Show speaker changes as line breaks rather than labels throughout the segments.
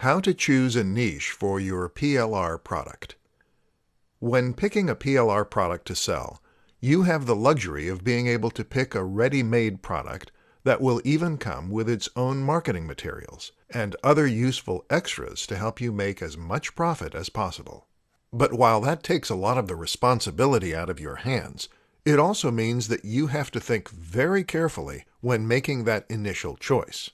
How to choose a niche for your PLR product. When picking a PLR product to sell, you have the luxury of being able to pick a ready-made product that will even come with its own marketing materials and other useful extras to help you make as much profit as possible. But while that takes a lot of the responsibility out of your hands, it also means that you have to think very carefully when making that initial choice.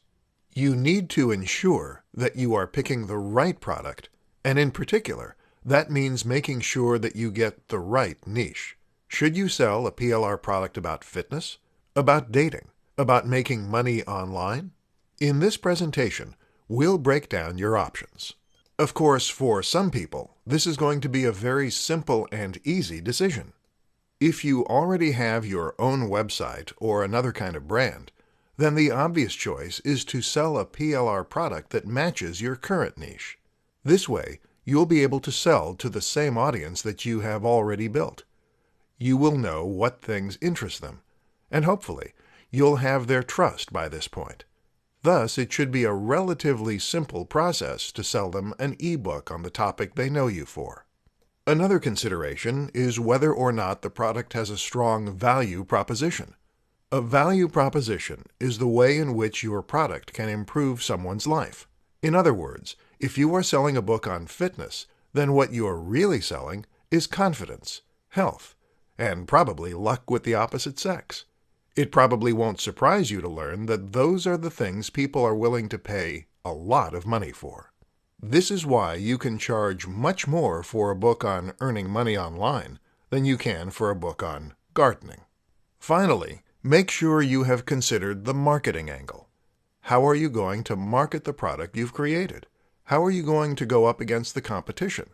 You need to ensure that you are picking the right product, and in particular, that means making sure that you get the right niche. Should you sell a PLR product about fitness, about dating, about making money online? In this presentation, we'll break down your options. Of course, for some people, this is going to be a very simple and easy decision. If you already have your own website or another kind of brand, then the obvious choice is to sell a PLR product that matches your current niche. This way, you'll be able to sell to the same audience that you have already built. You will know what things interest them, and hopefully, you'll have their trust by this point. Thus, it should be a relatively simple process to sell them an ebook on the topic they know you for. Another consideration is whether or not the product has a strong value proposition. A value proposition is the way in which your product can improve someone's life. In other words, if you are selling a book on fitness, then what you are really selling is confidence, health, and probably luck with the opposite sex. It probably won't surprise you to learn that those are the things people are willing to pay a lot of money for. This is why you can charge much more for a book on earning money online than you can for a book on gardening. Finally, make sure you have considered the marketing angle. How are you going to market the product you've created? How are you going to go up against the competition?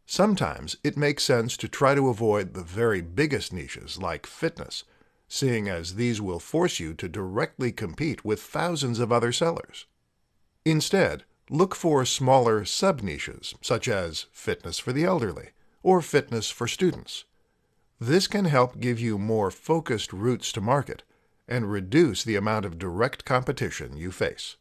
Sometimes it makes sense to try to avoid the very biggest niches like fitness, seeing as these will force you to directly compete with thousands of other sellers. Instead, look for smaller sub-niches such as fitness for the elderly or fitness for students. This can help give you more focused routes to market and reduce the amount of direct competition you face.